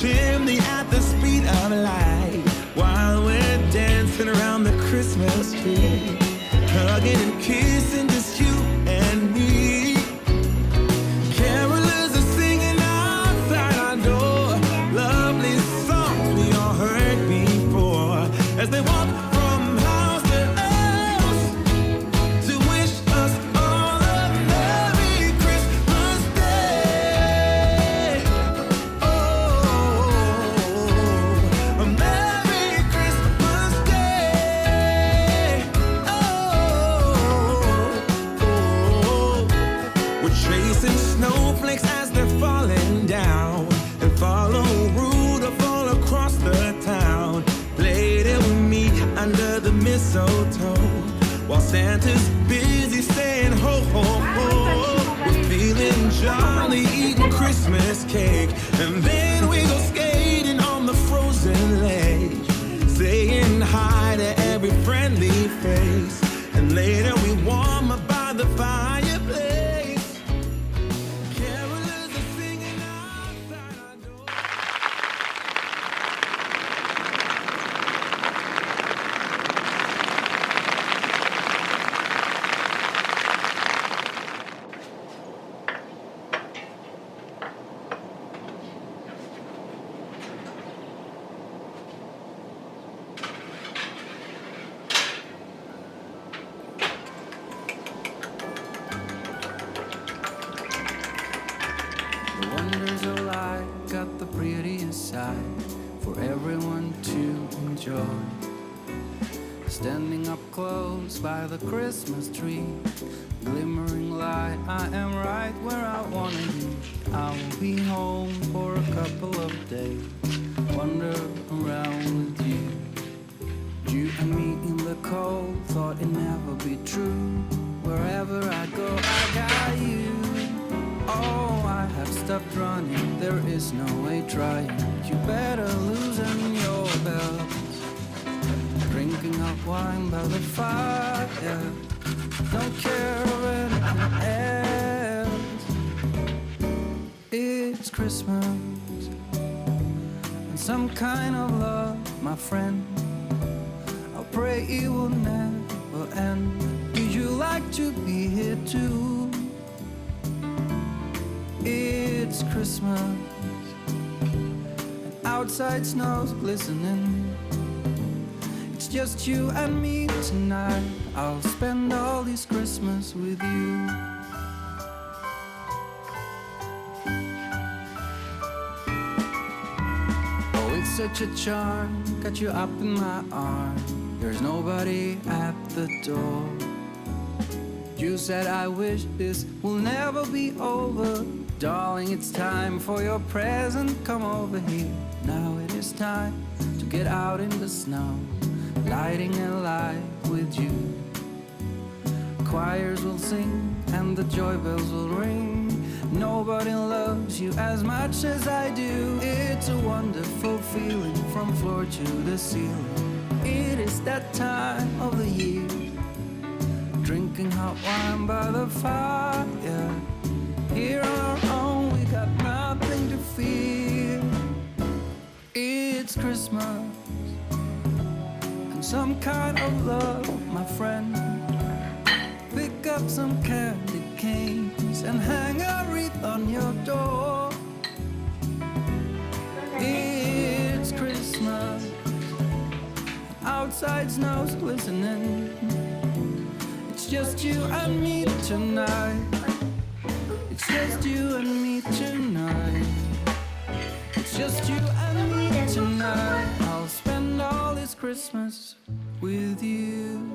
chimney at the speed of light, while we're dancing around the Christmas tree, hugging and kissing just you and me. Carolers are singing outside our door, lovely songs we all heard before, as they walk from house to house to wish us all a Merry Christmas Day. Oh, a Merry Christmas Day. Oh, we're chasing snowflakes as they're falling down, and follow Rudolph all across the town. Later we meet under the mistletoe, while Santa's busy saying ho, ho, ho. We're feeling jolly, eating Christmas cake, and then we go skating on the frozen lake, saying hi to every friendly face, and later we warm up by the fireplace. Carolers are singing outside our door. The wonders of life got the prettiest side for everyone to enjoy. Standing up close by the Christmas tree, glimmering light, I am right where I wanna be. I will be home for a couple of days, wander around with you. You and me in the cold, thought it'd never be true. Wherever I go, I got you. Oh, I have stopped running, there is no way trying. You better loosen your belt. Drinking hot wine by the fire, don't care of anything else. It's Christmas, and some kind of love, my friend. I pray it will never end. Would you like to be here too? It's Christmas, and outside snow's glistening. It's just you and me tonight. I'll spend all this Christmas with you. Oh, it's such a charm, got you up in my arms. There's nobody at the door. You said I wish this will never be over. Darling, it's time for your present. Come over here. Now it is time to get out in the snow, lighting a light with you. Choirs will sing and the joy bells will ring. Nobody loves you as much as I do. It's a wonderful feeling from floor to the ceiling. It is that time of the year, drinking hot wine by the fire. Here on our own, we got nothing to fear. It's Christmas, and some kind of love, my friend. Pick up some candy canes and hang a wreath on your door. It's Christmas, outside snow's glistening. It's just you and me tonight. It's just you and me tonight. It's just you and me tonight. I'll spend all this Christmas with you.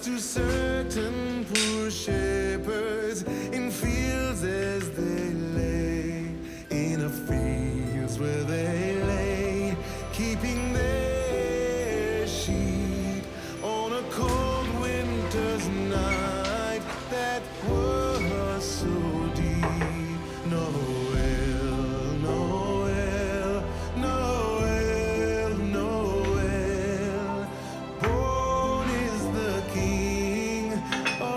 to certain poor shepherds in fields as they lay, in a fields where they lay, keeping their sheep on a cold winter's night that was so deep. Noel, Noel, Noel, Noel, born is the King of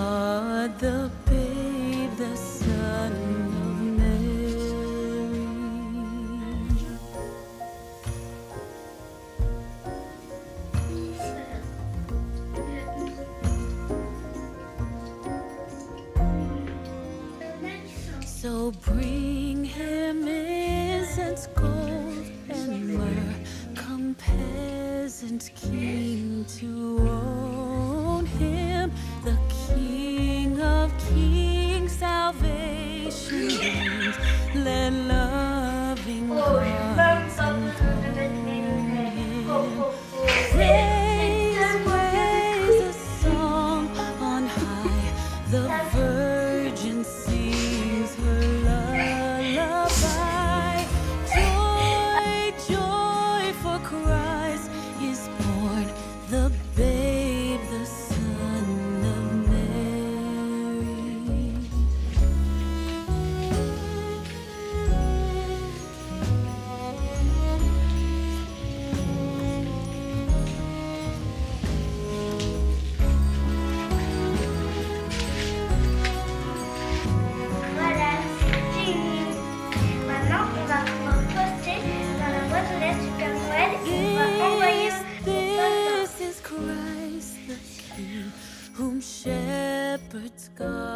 God, the babe, the son of Mary. So bring him incense, gold, and myrrh. Come, peasant king, to own him, the King of kings. Salvation brings. Let loving hearts enthrone him. Praise, praise a song on high. The Virgin sings her lullaby. Joy, joy, for Christ is born, the babe, the son of Mary. Voilà, c'est fini. Maintenant, on va pouvoir poster dans la boîte aux lettres du Père Noël et on va envoyer This is Christ the King, whom shepherds guard.